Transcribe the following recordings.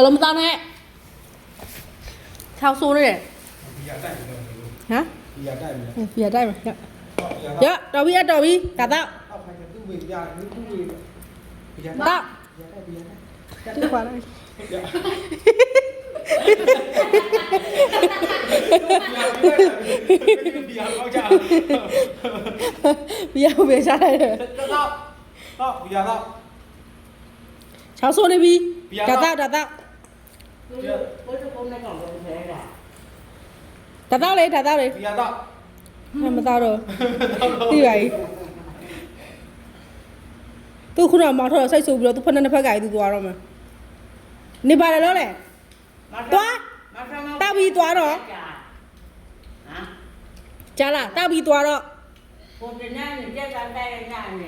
လုံးမသားနဲ့6ဆိုးနေတယ် ဘီယာတိုက်တယ် ဟမ် ဘီယာတိုက်တယ် ဘီယာတိုက်မှာရတော်ပြီတော်ပြီကတော့ အောက်ခိုင်းသူ့ဝေပြသူ့ဝေဘီယာ တော့ ဘီယာတိုက်ဘီယာတိုက် ဒီခွာလိုက် ဘီယာကောက်ကြ ဘီယာကိုပဲရှားလိုက်တယ် တော့ဘီယာတော့ 6ဆိုးနေပြီကတော့ဘယ်လိုပုံနဲ့ကောင်လို့လဲတာ ကတော့လေကတော့လေ ဘီယာတော့ မသားတော့သိပါ යි သူခုနမောင်ထော်စိတ်ဆိုးပြီးတော့သူဖက်နှစ်ဖက်ကကြီးသူသွားတော့မှာနေပါလေလို့လေသွားတောက်ပြီးသွားတော့ ဟမ် ကြားလားတောက်ပြီးသွားတော့ ပုံတင်နေကြက်ကန်တိုက်ရနေ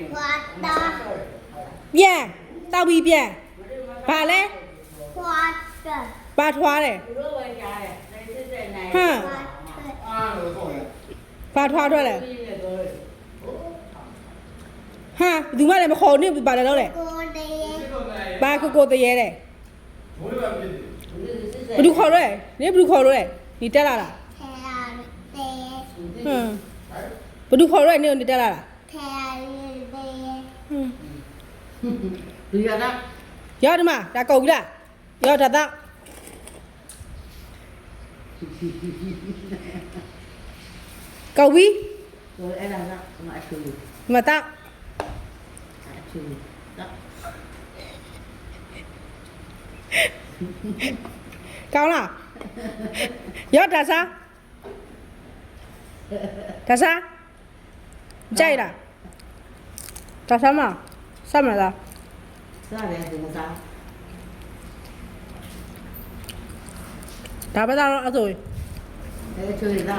ပြန်တောက်ပြီးပြန်ဘာလဲပါထွားတယ် သူတို့ဝယ်ကြတယ်နေစစ်တဲ့နိုင် ဟမ် အားလို့ခေါ်ရ ပါထွားထွက်တယ် ပြီးနေတော့ ဟမ်ဒီမလည်းမခေါ်နေဘူးပါလေလို့လေပါကိုတရေတယ် ဘိုးလေးပဲဖြစ် ဘယ်သူခေါ်ရဲနေဘယ်သူခေါ်ရဲဒီတက်လာလားဟမ်ဘယ်သူခေါ်ရဲနေနေတက်လာလားဟမ် ဒီရတာ ရောက်ဒီမှာဒါကုန်ပြီလားရောက်ဒါတော့ကုန်ပြီ ဆိုအဲ့ဒါကမအချူ မတော့ အချူတော့ ကောင်းလားရောက်ဒါစားဒါစားကြိုက်လားဒါစားမစားမလား စားတယ်ဒီမှာ ဒါပဲတော့အဲ့ဆို အဲ့ချူရတာ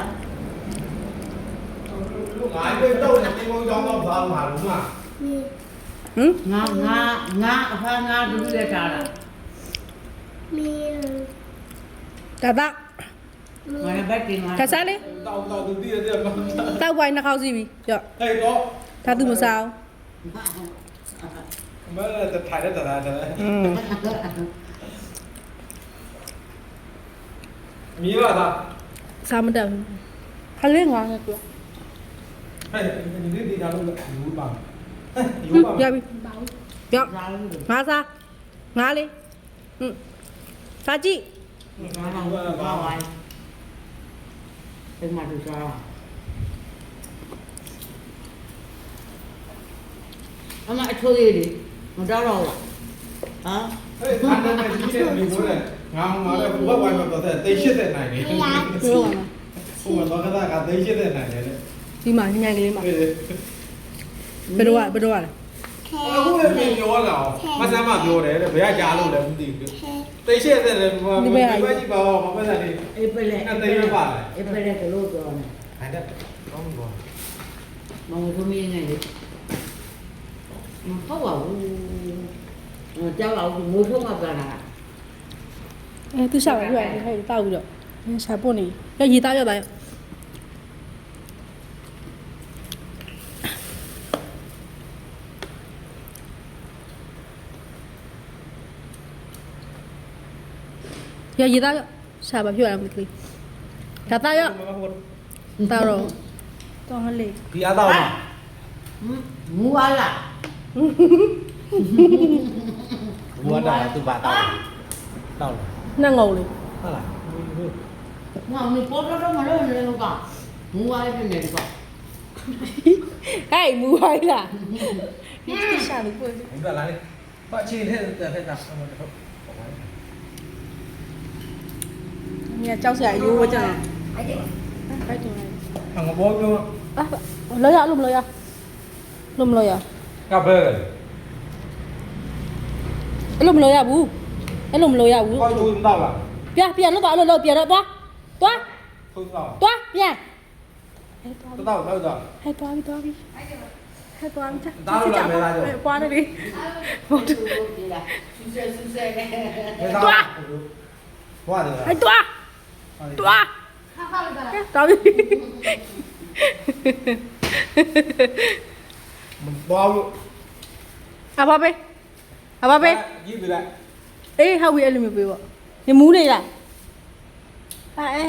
လူငါ့ကိုတော့နေပုံကြောင်းတော့ဘာမှမလုပ်မှာ ဟမ် ငါအဖာငါဒူးရတာလား ဒါတော့ ငါလည်းဘက်ကင်းလာ ဒါစားလေ တော့သူတည်တယ်တော့ တောက်ဝိုင်းနှာခေါက်စီးပြီကြော့ ဟဲ့တော့ ဒါသူမစား မလည်းထိုင်တဲ့တာတယ် อืม မြည်ပါသား စားမတက်ဘူးခလေးငါနဲ့ပြော ဟဲ့ဒီဒီဒါလို့ယူပါယူပါ ရပြီကြော့ စားလို့ ငါစားငါလေးစားကြည့် ငါတော့ဘာဝိုင်းဒီမှာသူစားအမအချိုးရည်မတော်တော့လားဟမ် ဟဲ့ခါနေနေကြီးနေမျိုးနဲ့ငါလည်းဘဝဝိုင်းမှာတော့တိတ်80နိုင်တယ် ပြောပါမယ် ဟိုမှာတော့ကတိတ်80နိုင်တယ်လေ ဒီမှာညံကလေးမှာဘယ်တော့လဲအခုလည်းပြောလာအောင်မဆမ်းမပြောတယ်တဲ့ဘယ်ကကြားလို့လဲမသိဘူးတိတ်80တယ်ဒီဘက်ကြီးပါမပတ်သက်နေ အေးပလေ အတေးပါလေ အေးပလေကလို့ပြောနေ အဲ့ဒါကောင်းပါ မောင်တို့မင်းငယ်လေမဟုတ်ပါဘူးကြောက်အောင်မိုးထုံးမှာပြန်လာ အဲသူရှာပါပြရတယ်ဟဲ့တောက်ပြီးတော့ရှာပို့နေရရေသားရောက်တာရရေသားရောက်ရှာပါပြရမယ်ကလေးဒါသားရောက်တာတော့တော့ဟလေ ဘီအားတော့မှာ မူအားလား ဘူအားတာသူပါတော့တော့ နဲ့ငုံလေး ဟုတ်လား ငါမပေါ်တော့မလို့နေလို့ကမူအားနေတယ်ကွာ ဟဲ့မူဟိုင်းလားဒီရှာလို့ပို့ ဘယ်ကလာလဲပါချင်တဲ့တဲ့တာဆက်မတော့ ညကြောက်စရာအယိုးဝကြတယ် အဲ့ဒီ ဖိုက်တယ် ငါဘောပြော လောရလို့မလောရလို့မလောရ ကဘယ် အဲ့လိုမလောရဘူးအဲ့လိုမလောရဘူး ကောင်းလို့မတော့လား ပြန်တော့အဲ့လိုလို့ပြန်တော့သွား ထုံးတော့ သွားပြန် တော့တော့ ဟဲ့သွားပြီသွားပြီဟဲ့သွားပြီ ဒါလို့လာမဲလာကြော ပွားနေပြီ ဟုတ်တယ်ဒီလားဆူဆဲနဲ့ ဘွားတယ် ဟဲ့သွားသွားသွားပြီ ဘောလို့ အဘဘေ ရေးပြလိုက် အေးဟုတ်ပြီအဲ့လိုမျိုးပေးပေါ့နေမူးနေလားအဲ